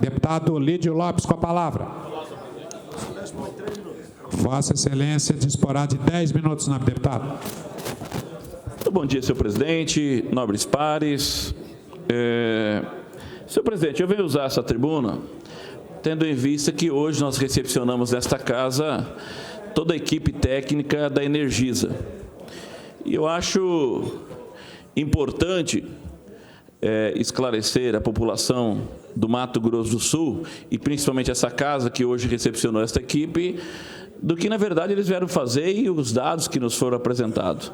Deputado Lídio Lopes, com a palavra. Vossa Excelência disporá de 10 minutos, nobre deputado. Muito bom dia, senhor presidente, nobres pares. Senhor presidente, eu venho usar essa tribuna tendo em vista que hoje nós recepcionamos nesta casa toda a equipe técnica da Energisa. E eu acho importante esclarecer a população do Mato Grosso do Sul, e principalmente essa casa que hoje recepcionou esta equipe, do que, na verdade, eles vieram fazer e os dados que nos foram apresentados.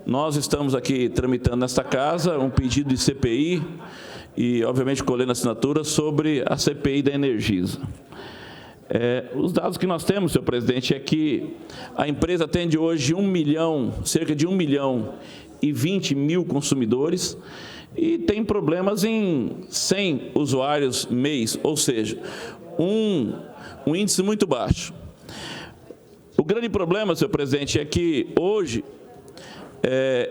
Nós estamos aqui tramitando nesta casa um pedido de CPI e, obviamente, colhendo assinaturas sobre a CPI da Energisa. Os dados que nós temos, senhor presidente, é que a empresa atende hoje cerca de 1 milhão e 20 mil consumidores e tem problemas em 100 usuários mês, ou seja, um índice muito baixo. O grande problema, senhor presidente, é que hoje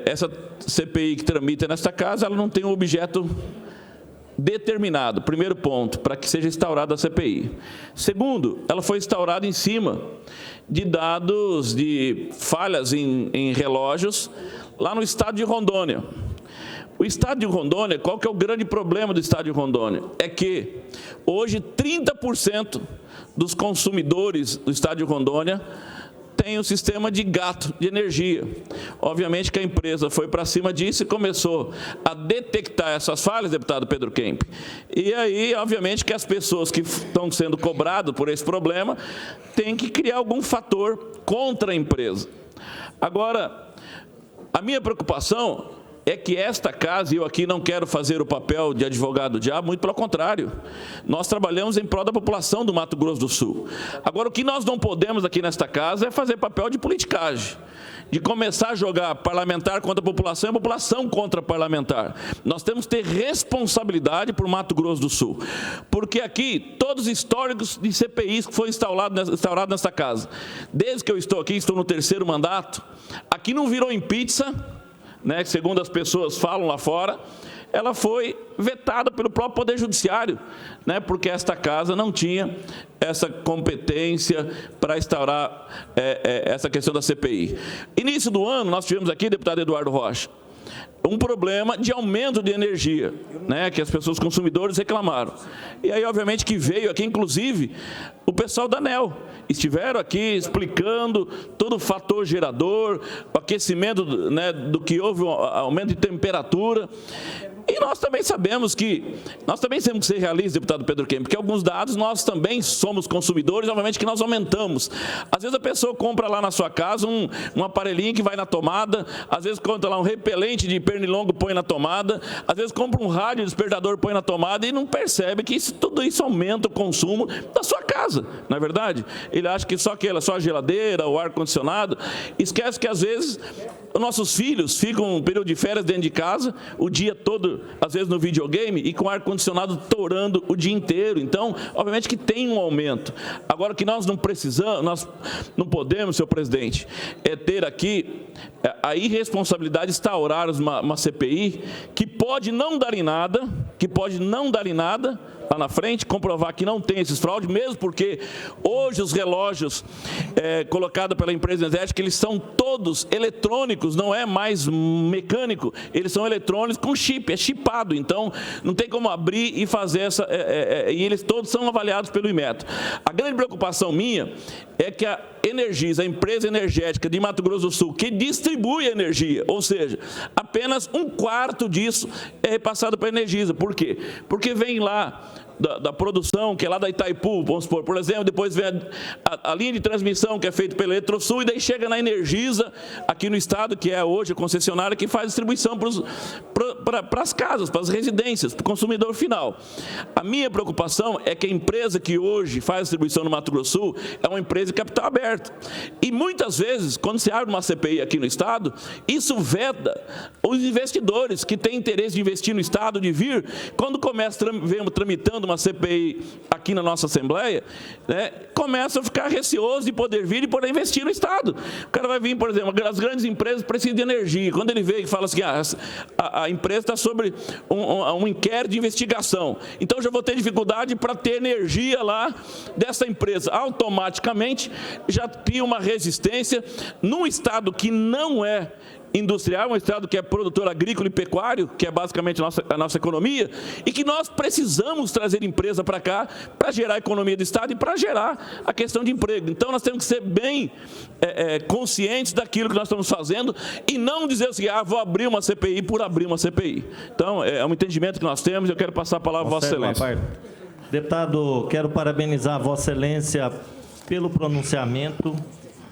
essa CPI que tramita nesta casa, ela não tem um objeto determinado, primeiro ponto, para que seja instaurada a CPI. Segundo, ela foi instaurada em cima de dados de falhas em relógios lá no estado de Rondônia. O estado de Rondônia, qual que é o grande problema do estado de Rondônia? É que hoje 30% dos consumidores do estado de Rondônia tem um sistema de gato de energia. Obviamente que a empresa foi para cima disso e começou a detectar essas falhas, deputado Pedro Kemp. E aí, obviamente, que as pessoas que estão sendo cobradas por esse problema têm que criar algum fator contra a empresa. Agora, a minha preocupação é que esta casa, e eu aqui não quero fazer o papel de advogado do diabo, muito pelo contrário, nós trabalhamos em prol da população do Mato Grosso do Sul. Agora, o que nós não podemos aqui nesta casa é fazer papel de politicagem, de começar a jogar parlamentar contra a população e a população contra parlamentar. Nós temos que ter responsabilidade por Mato Grosso do Sul, porque aqui, todos os históricos de CPIs que foram instaurados nesta casa, desde que eu estou aqui, estou no 3º mandato, aqui não virou em pizza, né, segundo as pessoas falam lá fora, ela foi vetada pelo próprio Poder Judiciário, né, porque esta casa não tinha essa competência para instaurar essa questão da CPI. Início do ano, nós tivemos aqui, deputado Eduardo Rocha, um problema de aumento de energia, né, que as pessoas consumidores reclamaram. E aí, obviamente, que veio aqui, inclusive, o pessoal da ANEEL. Estiveram aqui explicando todo o fator gerador, o aquecimento, né, do que houve, um aumento de temperatura. E nós também sabemos que, temos que ser realistas, deputado Pedro Kemp, porque alguns dados nós também somos consumidores, obviamente que nós aumentamos. Às vezes a pessoa compra lá na sua casa um aparelhinho que vai na tomada, às vezes compra lá um repelente de pernilongo, põe na tomada, às vezes compra um rádio despertador, põe na tomada e não percebe que tudo isso aumenta o consumo da sua casa, não é verdade? Ele acha que só a geladeira, o ar-condicionado, esquece que às vezes os nossos filhos ficam um período de férias dentro de casa, o dia todo, às vezes no videogame, e com o ar-condicionado torando o dia inteiro. Então, obviamente que tem um aumento. Agora, o que nós não precisamos, nós não podemos, senhor presidente, é ter aqui a irresponsabilidade de instaurar uma CPI que pode não dar em nada, lá na frente, comprovar que não tem esses fraudes, mesmo porque hoje os relógios colocados pela empresa energética, eles são todos eletrônicos, não é mais mecânico, eles são eletrônicos com chip, é chipado, então não tem como abrir e fazer e eles todos são avaliados pelo Inmetro. A grande preocupação minha é que a Energisa, a empresa energética de Mato Grosso do Sul, que distribui energia, ou seja, apenas 1/4 disso é repassado para a Energisa. Por quê? Porque vem lá da produção, que é lá da Itaipu, vamos supor, por exemplo, depois vem a linha de transmissão que é feita pela Eletrosul, e daí chega na Energisa, aqui no estado, que é hoje a concessionária que faz distribuição para as casas, para as residências, para o consumidor final. A minha preocupação é que a empresa que hoje faz a distribuição no Mato Grosso do Sul é uma empresa de capital aberto. E muitas vezes, quando se abre uma CPI aqui no estado, isso veda os investidores que têm interesse de investir no estado, de vir, quando vemos tramitando uma CPI aqui na nossa Assembleia, né, começam a ficar receosos de poder vir e poder investir no Estado. O cara vai vir, por exemplo, as grandes empresas precisam de energia. Quando ele vem e fala assim, a empresa está sobre um inquérito de investigação, então já vou ter dificuldade para ter energia lá dessa empresa. Automaticamente já cria uma resistência num Estado que não é industrial, um Estado que é produtor agrícola e pecuário, que é basicamente a nossa economia, e que nós precisamos trazer empresa para cá para gerar a economia do Estado e para gerar a questão de emprego. Então, nós temos que ser bem conscientes daquilo que nós estamos fazendo e não dizer assim, vou abrir uma CPI por abrir uma CPI. Então, é um entendimento que nós temos e eu quero passar a palavra à Vossa Excelência. Deputado, quero parabenizar a Vossa Excelência pelo pronunciamento.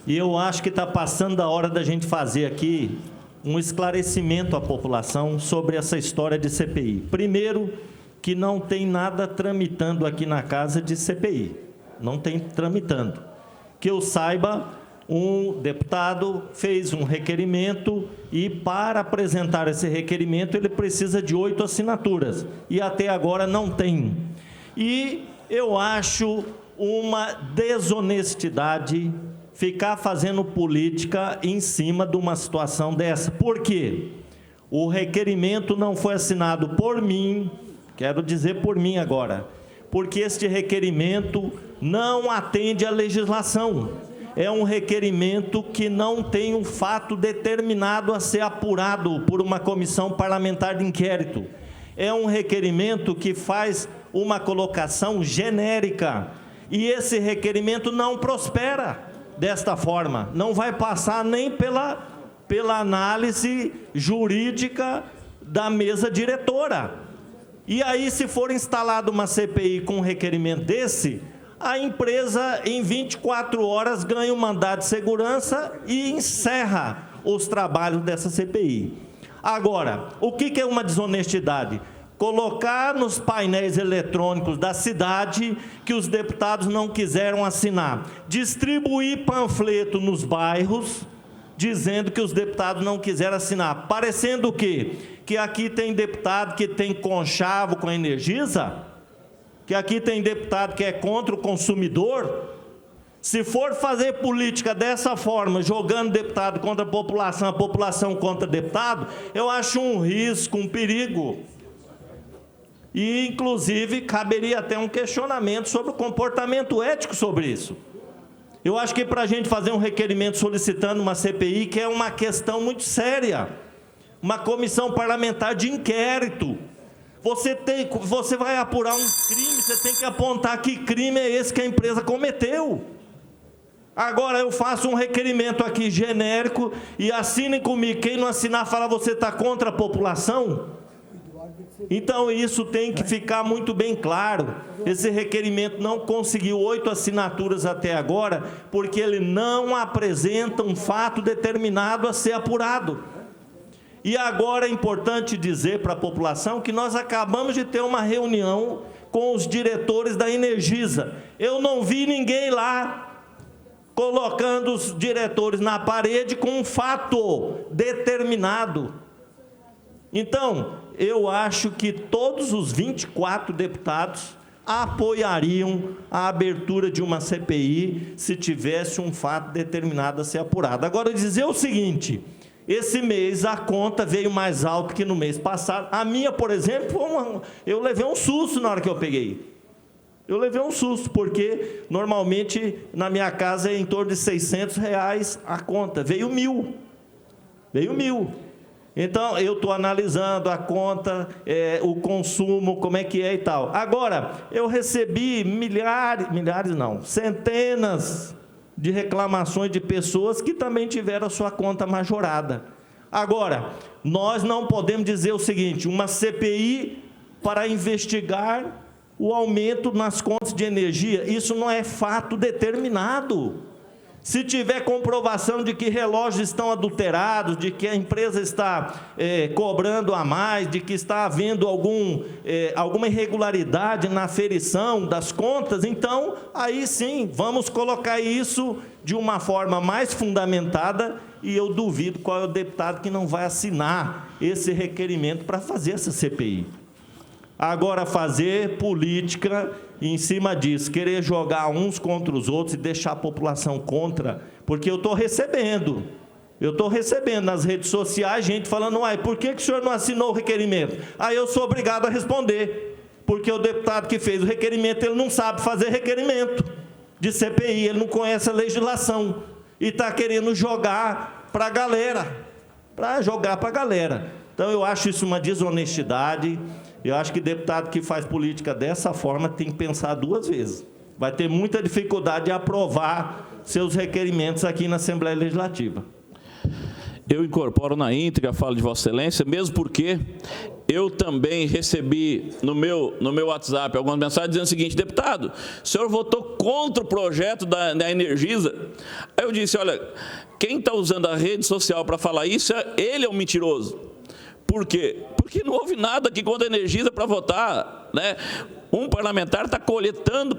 E eu acho que está passando a hora da gente fazer aqui um esclarecimento à população sobre essa história de CPI. Primeiro, que não tem nada tramitando aqui na casa de CPI. Não tem tramitando. Que eu saiba, um deputado fez um requerimento e, para apresentar esse requerimento, ele precisa de 8 assinaturas. E até agora não tem. E eu acho uma desonestidade ficar fazendo política em cima de uma situação dessa. Por quê? O requerimento não foi assinado por mim, quero dizer por mim agora, porque este requerimento não atende à legislação. É um requerimento que não tem um fato determinado a ser apurado por uma comissão parlamentar de inquérito. É um requerimento que faz uma colocação genérica, e esse requerimento não prospera desta forma, não vai passar nem pela análise jurídica da mesa diretora. E aí, se for instalada uma CPI com um requerimento desse, a empresa, em 24 horas, ganha um mandado de segurança e encerra os trabalhos dessa CPI. Agora, o que é uma desonestidade? Colocar nos painéis eletrônicos da cidade que os deputados não quiseram assinar, distribuir panfleto nos bairros, dizendo que os deputados não quiseram assinar, parecendo o quê? Que aqui tem deputado que tem conchavo com a Energisa, que aqui tem deputado que é contra o consumidor. Se for fazer política dessa forma, jogando deputado contra a população contra deputado, eu acho um risco, um perigo. E, inclusive, caberia até um questionamento sobre o comportamento ético sobre isso. Eu acho que para a gente fazer um requerimento solicitando uma CPI, que é uma questão muito séria, uma comissão parlamentar de inquérito, você vai apurar um crime, você tem que apontar que crime é esse que a empresa cometeu. Agora eu faço um requerimento aqui genérico e assinem comigo, quem não assinar fala você está contra a população. Então, isso tem que ficar muito bem claro. Esse requerimento não conseguiu 8 assinaturas até agora, porque ele não apresenta um fato determinado a ser apurado. E agora é importante dizer para a população que nós acabamos de ter uma reunião com os diretores da Energisa. Eu não vi ninguém lá colocando os diretores na parede com um fato determinado. Então, eu acho que todos os 24 deputados apoiariam a abertura de uma CPI se tivesse um fato determinado a ser apurado. Agora, dizer o seguinte, esse mês a conta veio mais alta que no mês passado. A minha, por exemplo, eu levei um susto na hora que eu peguei. Eu levei um susto, porque normalmente na minha casa é em torno de R$600 a conta. Veio 1.000. Veio 1.000. Então, eu estou analisando a conta, o consumo, como é que é e tal. Agora, eu recebi centenas de reclamações de pessoas que também tiveram a sua conta majorada. Agora, nós não podemos dizer o seguinte, uma CPI para investigar o aumento nas contas de energia, isso não é fato determinado. Se tiver comprovação de que relógios estão adulterados, de que a empresa está cobrando a mais, de que está havendo alguma irregularidade na aferição das contas, então, aí sim, vamos colocar isso de uma forma mais fundamentada, e eu duvido qual é o deputado que não vai assinar esse requerimento para fazer essa CPI. Agora, fazer política em cima disso, querer jogar uns contra os outros e deixar a população contra, porque eu estou recebendo nas redes sociais gente falando, uai, por que o senhor não assinou o requerimento? Aí eu sou obrigado a responder, porque o deputado que fez o requerimento, ele não sabe fazer requerimento de CPI, ele não conhece a legislação, e está querendo jogar para a galera, Então, eu acho isso uma desonestidade. Eu acho que deputado que faz política dessa forma tem que pensar 2 vezes. Vai ter muita dificuldade de aprovar seus requerimentos aqui na Assembleia Legislativa. Eu incorporo na íntegra a fala de Vossa Excelência, mesmo porque eu também recebi no meu WhatsApp algumas mensagens dizendo o seguinte: deputado, o senhor votou contra o projeto da Energisa. Aí eu disse, olha, quem está usando a rede social para falar isso, ele é um mentiroso. Por quê? Porque não houve nada aqui contra a Energisa para votar, né? Um parlamentar está coletando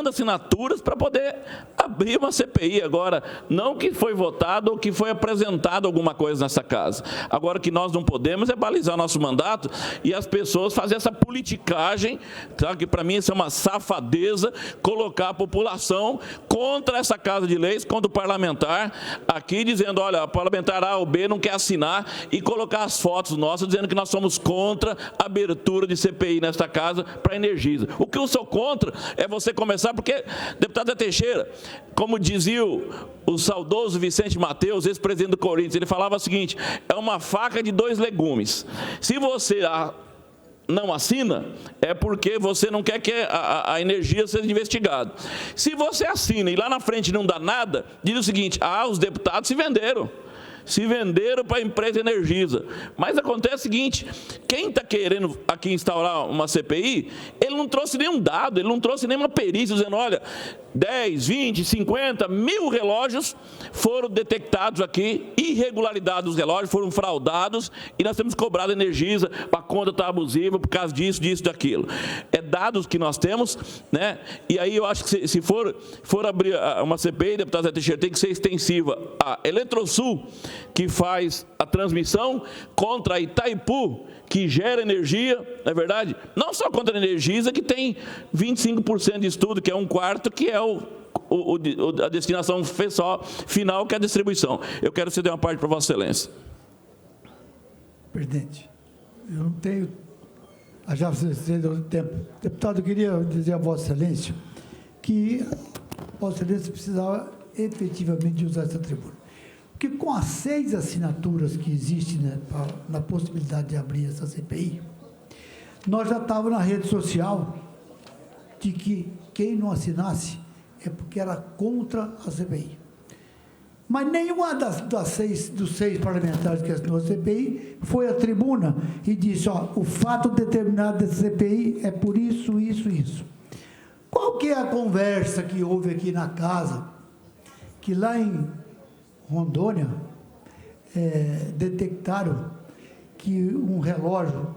assinaturas para poder abrir uma CPI. Agora, não que foi votado ou que foi apresentado alguma coisa nessa casa. Agora, o que nós não podemos é balizar nosso mandato e as pessoas fazerem essa politicagem, sabe, que para mim isso é uma safadeza, colocar a população contra essa Casa de Leis, contra o parlamentar, aqui dizendo, olha, o parlamentar A ou B não quer assinar, e colocar as fotos nossas dizendo que nós somos contra a abertura de CPI nesta casa para energia. O que eu sou contra é você começar, porque, deputado Zé Teixeira, como dizia o saudoso Vicente Mateus, ex-presidente do Corinthians, ele falava o seguinte, é uma faca de 2 legumes. Se você não assina, é porque você não quer que a energia seja investigada. Se você assina e lá na frente não dá nada, diz o seguinte, os deputados se venderam para a empresa Energisa. Mas acontece o seguinte, quem está querendo aqui instaurar uma CPI, ele não trouxe nenhum dado, ele não trouxe nenhuma perícia dizendo, olha, 10, 20, 50, 1000 relógios foram detectados aqui, irregularidade dos relógios, foram fraudados, e nós temos cobrado a Energisa, a conta está abusiva por causa disso, daquilo. É dados que nós temos, né? E aí eu acho que se for abrir uma CPI, deputado Zé Teixeira, tem que ser extensiva a Eletrosul, que faz a transmissão, contra a Itaipu, que gera energia, não é verdade? Não só contra a Energisa, que tem 25% de estudo, que é 1/4, que é a destinação final, que é a distribuição. Eu quero ceder uma parte para Vossa Excelência. Presidente, eu não tenho... Já você deu tempo. Deputado, eu queria dizer a Vossa Excelência que Vossa Excelência precisava efetivamente usar essa tribuna. Porque com as 6 assinaturas que existem, né, na possibilidade de abrir essa CPI, nós já estávamos na rede social de que quem não assinasse é porque era contra a CPI. Mas nenhuma dos 6 parlamentares que assinou a CPI foi à tribuna e disse, o fato determinado da CPI é por isso, isso, isso. Qual que é a conversa que houve aqui na casa, que lá em Rondônia detectaram que um relógio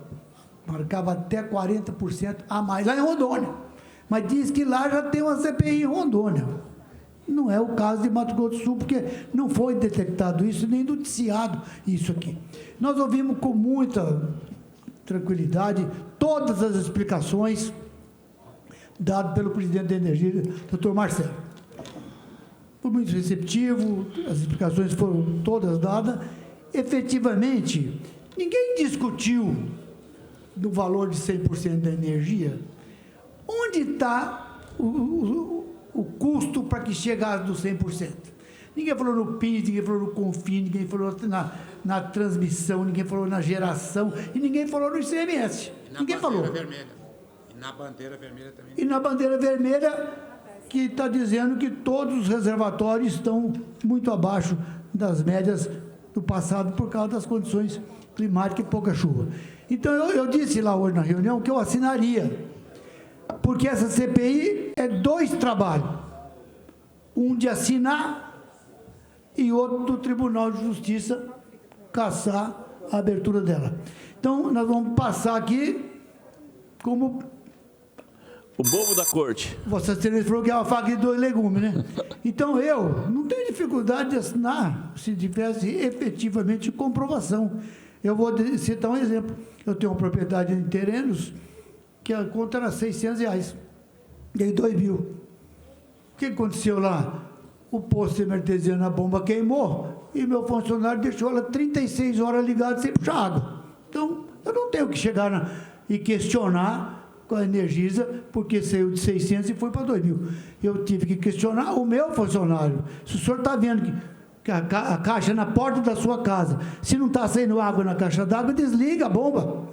marcava até 40% a mais, lá em Rondônia, mas diz que lá já tem uma CPI em Rondônia. Não é o caso de Mato Grosso do Sul, porque não foi detectado isso, nem noticiado isso aqui. Nós ouvimos com muita tranquilidade todas as explicações dadas pelo presidente da Energia, doutor Marcelo. Foi muito receptivo, as explicações foram todas dadas. Efetivamente, ninguém discutiu do valor de 100% da energia. Onde está o custo para que chegasse dos 100%? Ninguém falou no PIS, ninguém falou no CONFINS, ninguém falou na transmissão, ninguém falou na geração e ninguém falou no ICMS. Ninguém falou. Vermelha. E na bandeira vermelha também. E na bandeira vermelha, que está dizendo que todos os reservatórios estão muito abaixo das médias do passado por causa das condições climáticas e pouca chuva. Então, eu disse lá hoje na reunião que eu assinaria, porque essa CPI é 2 trabalhos, um de assinar e outro do Tribunal de Justiça caçar a abertura dela. Então, nós vamos passar aqui como... O bobo da corte. Vossa Excelência falou que é uma faca de 2 legumes, né? Então, eu não tenho dificuldade de assinar se tivesse efetivamente comprovação. Eu vou citar um exemplo. Eu tenho uma propriedade em terrenos que a conta era R$600. Dei 2 mil. O que aconteceu lá? O posto artesiano, a bomba queimou e meu funcionário deixou ela 36 horas ligada sem puxar água. Então, eu não tenho que chegar e questionar com a Energisa, porque saiu de 600 e foi para 2 mil. Eu tive que questionar o meu funcionário. Se o senhor está vendo que a caixa é na porta da sua casa, se não está saindo água na caixa d'água, desliga a bomba.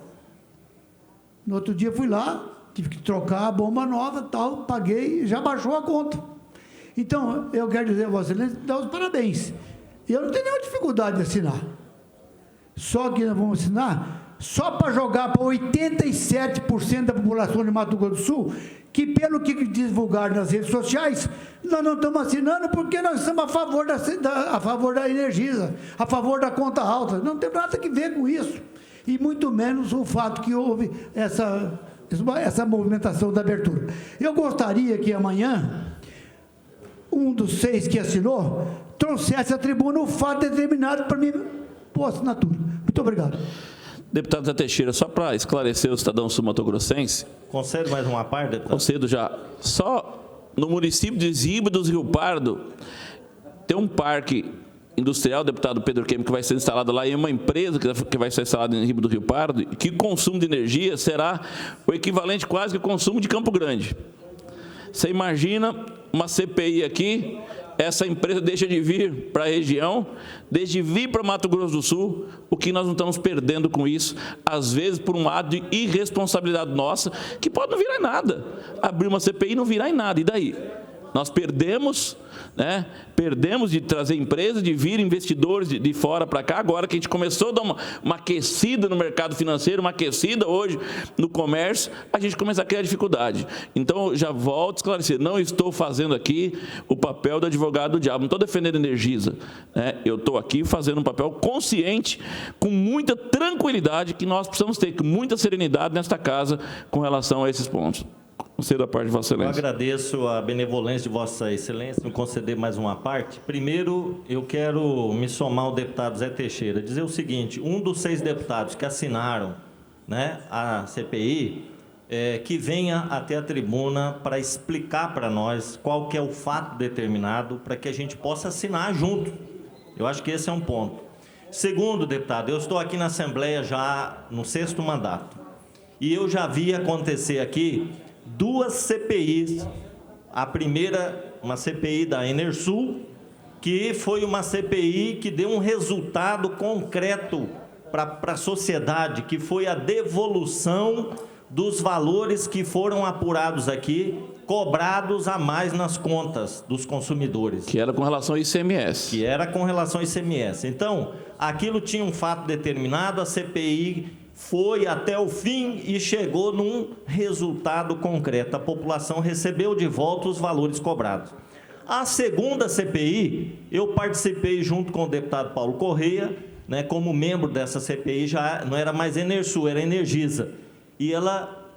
No outro dia fui lá, tive que trocar a bomba nova, tal, paguei e já baixou a conta. Então, eu quero dizer a Vossa Excelência, dar os parabéns. Eu não tenho nenhuma dificuldade de assinar. Só que nós vamos assinar só para jogar para 87% da população de Mato Grosso do Sul, que pelo que divulgaram nas redes sociais, nós não estamos assinando porque nós estamos a favor da Energisa, a favor da conta alta. Não tem nada a ver com isso. E muito menos o fato que houve essa movimentação da abertura. Eu gostaria que amanhã um dos 6 que assinou trouxesse à tribuna o fato determinado para mim por assinatura. Muito obrigado. Deputado Zé Teixeira, só para esclarecer o cidadão sul-mato-grossense. Concede mais uma parte, deputado? Concedo já. Só no município de Ziba dos Rio Pardo tem um parque industrial, deputado Pedro Queime, que vai ser instalado lá, e uma empresa que vai ser instalada em Riba do Rio Pardo, que o consumo de energia será o equivalente quase que ao consumo de Campo Grande. Você imagina uma CPI aqui, essa empresa deixa de vir para a região, deixa de vir para Mato Grosso do Sul, o que nós não estamos perdendo com isso, às vezes por um ato de irresponsabilidade nossa, que pode não virar em nada. Abrir uma CPI não virar em nada, e daí? Nós perdemos, né? Perdemos de trazer empresas, de vir investidores de fora para cá. Agora que a gente começou a dar uma aquecida no mercado financeiro, uma aquecida hoje no comércio, a gente começa a criar dificuldade. Então, já volto a esclarecer, não estou fazendo aqui o papel do advogado do diabo, não estou defendendo a Energisa, né? Eu estou aqui fazendo um papel consciente, com muita tranquilidade, que nós precisamos ter, com muita serenidade nesta casa com relação a esses pontos. Concedo a parte de Vossa Excelência. Eu agradeço a benevolência de Vossa Excelência em conceder mais uma parte. Primeiro, eu quero me somar ao deputado Zé Teixeira, dizer o seguinte: um dos 6 deputados que assinaram, né, a CPI, que venha até a tribuna para explicar para nós qual que é o fato determinado, para que a gente possa assinar junto. Eu acho que esse é um ponto. Segundo, deputado, eu estou aqui na Assembleia já no 6º mandato, e eu já vi acontecer aqui 2 CPIs, a primeira, uma CPI da Enersul, que foi uma CPI que deu um resultado concreto para a sociedade, que foi a devolução dos valores que foram apurados aqui, cobrados a mais nas contas dos consumidores. Que era com relação ao ICMS. Que era com relação ao ICMS. Então, aquilo tinha um fato determinado, a CPI foi até o fim e chegou num resultado concreto. A população recebeu de volta os valores cobrados. A segunda CPI, eu participei junto com o deputado Paulo Correia, né, como membro dessa CPI, já não era mais Enersul, era Energisa. E ela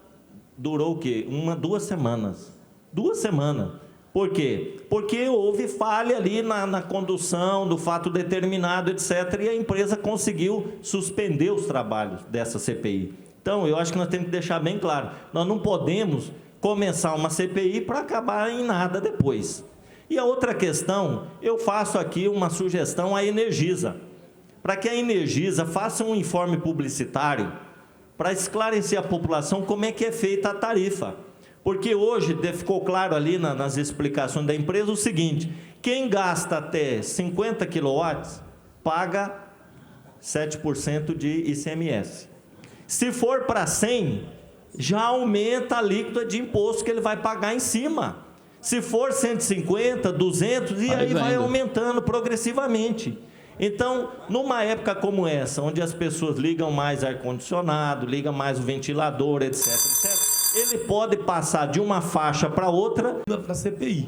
durou o quê? 2 semanas. 2 semanas. Por quê? Porque houve falha ali na condução do fato determinado, etc., e a empresa conseguiu suspender os trabalhos dessa CPI. Então, eu acho que nós temos que deixar bem claro, nós não podemos começar uma CPI para acabar em nada depois. E a outra questão, eu faço aqui uma sugestão à Energisa, para que a Energisa faça um informe publicitário para esclarecer a população como é que é feita a tarifa. Porque hoje ficou claro ali nas explicações da empresa o seguinte: quem gasta até 50 kW paga 7% de ICMS. Se for para 100, já aumenta a alíquota de imposto que ele vai pagar em cima. Se for 150, 200, e aí vai aumentando progressivamente. Então, numa época como essa, onde as pessoas ligam mais ar-condicionado, ligam mais o ventilador, etc., etc., ele pode passar de uma faixa para outra. Para a CPI.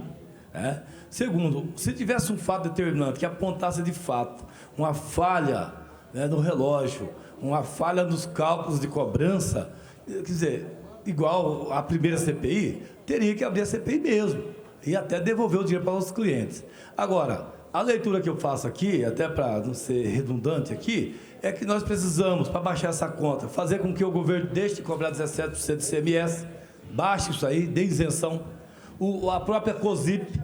Segundo, se tivesse um fato determinante que apontasse de fato uma falha, né, no relógio, uma falha nos cálculos de cobrança, quer dizer, igual a primeira CPI, teria que abrir a CPI mesmo e até devolver o dinheiro para os clientes. Agora, A leitura que eu faço aqui, até para não ser redundante aqui, é que nós precisamos, para baixar essa conta, fazer com que o governo deixe de cobrar 17% de ICMS, baixe isso aí, dê isenção. A própria COSIP,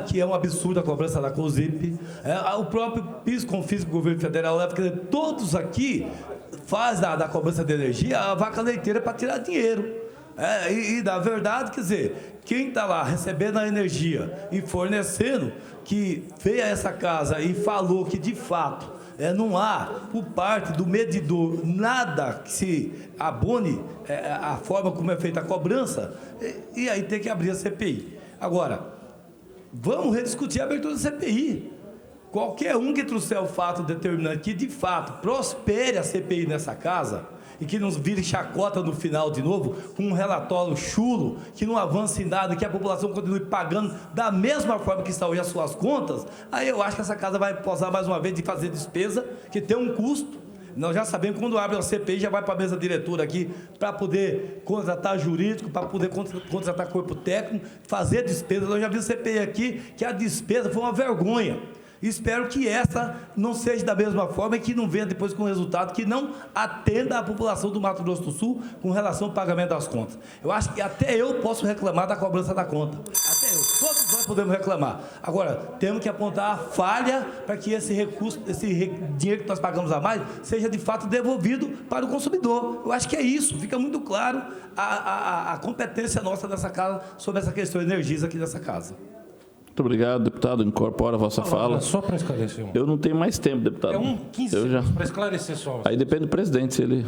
que é um absurdo a cobrança da COSIP, o próprio PIS, CONFIS que o governo federal leva, quer dizer, todos aqui fazem da cobrança de energia a vaca leiteira para tirar dinheiro. E na verdade, quer dizer, quem está lá recebendo a energia e fornecendo, que veio a essa casa e falou que de fato não há, por parte do medidor, nada que se abone a forma como é feita a cobrança, e aí tem que abrir a CPI. Agora, vamos rediscutir a abertura da CPI. Qualquer um que trouxer o fato determinante que, de fato, prospere a CPI nessa casa e que não vire chacota no final de novo, com um relatório chulo, que não avance em nada, que a população continue pagando da mesma forma que está hoje as suas contas, aí eu acho que essa casa vai posar mais uma vez de fazer despesa, que tem um custo. Nós já sabemos que quando abre a CPI, já vai para a mesa diretora aqui, para poder contratar jurídico, para poder contratar corpo técnico, fazer despesa. Nós já vimos CPI aqui, que a despesa foi uma vergonha. Espero que essa não seja da mesma forma e que não venha depois com resultado que não atenda a população do Mato Grosso do Sul com relação ao pagamento das contas. Eu acho que até eu posso reclamar da cobrança da conta. Até eu. Todos nós podemos reclamar. Agora, temos que apontar a falha para que esse recurso, esse dinheiro que nós pagamos a mais, seja de fato devolvido para o consumidor. Eu acho que é isso. Fica muito claro a competência nossa nessa casa sobre essa questão de energias aqui nessa casa. Muito obrigado, deputado. Incorpora a vossa fala. Só para esclarecer. Eu não tenho mais tempo, deputado. 15 segundos para esclarecer só. Aí depende do presidente, se ele...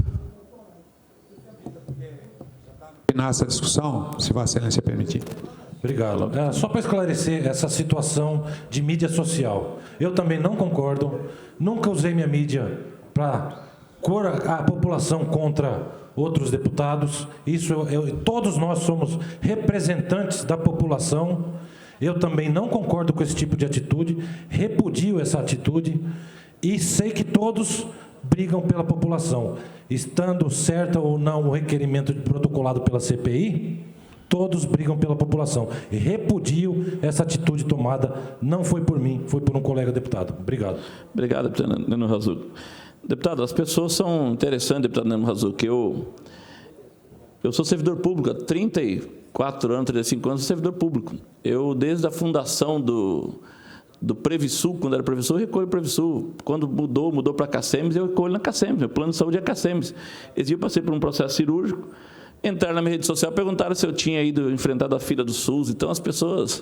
Terminar essa discussão, se Vossa Excelência permitir. Obrigado. Só para esclarecer essa situação de mídia social. Eu também não concordo, nunca usei minha mídia para cor a população contra outros deputados. Todos nós somos representantes da população. Eu também não concordo com esse tipo de atitude, repudio essa atitude e sei que todos brigam pela população. Estando certo ou não o requerimento protocolado pela CPI, todos brigam pela população. E repudio essa atitude tomada, não foi por mim, foi por um colega deputado. Obrigado. Obrigado, deputado Neno Razuk. Deputado, as pessoas são interessantes, deputado Neno Razuk. Eu sou servidor público há 34 anos, 35 anos, sou servidor público. Eu, desde a fundação do Previsul, quando era professor, eu recolho o Previsul. Quando mudou para a CACEMES, eu recolho na CACEMES. Meu plano de saúde é a CACEMES. Esse dia eu passei por um processo cirúrgico, entraram na minha rede social, perguntaram se eu tinha enfrentado a fila do SUS. Então, as pessoas,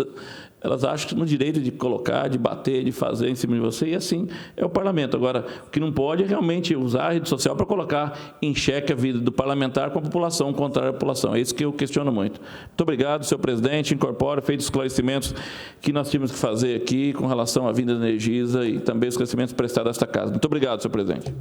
elas acham que no direito de colocar, de bater, de fazer em cima de você, e assim é o parlamento. Agora, o que não pode é realmente usar a rede social para colocar em xeque a vida do parlamentar com a população, contrária à população. É isso que eu questiono muito. Muito obrigado, senhor presidente. Incorpora, feito os esclarecimentos que nós tínhamos que fazer aqui com relação à vinda da Energisa e também os esclarecimentos prestados a esta casa. Muito obrigado, senhor presidente.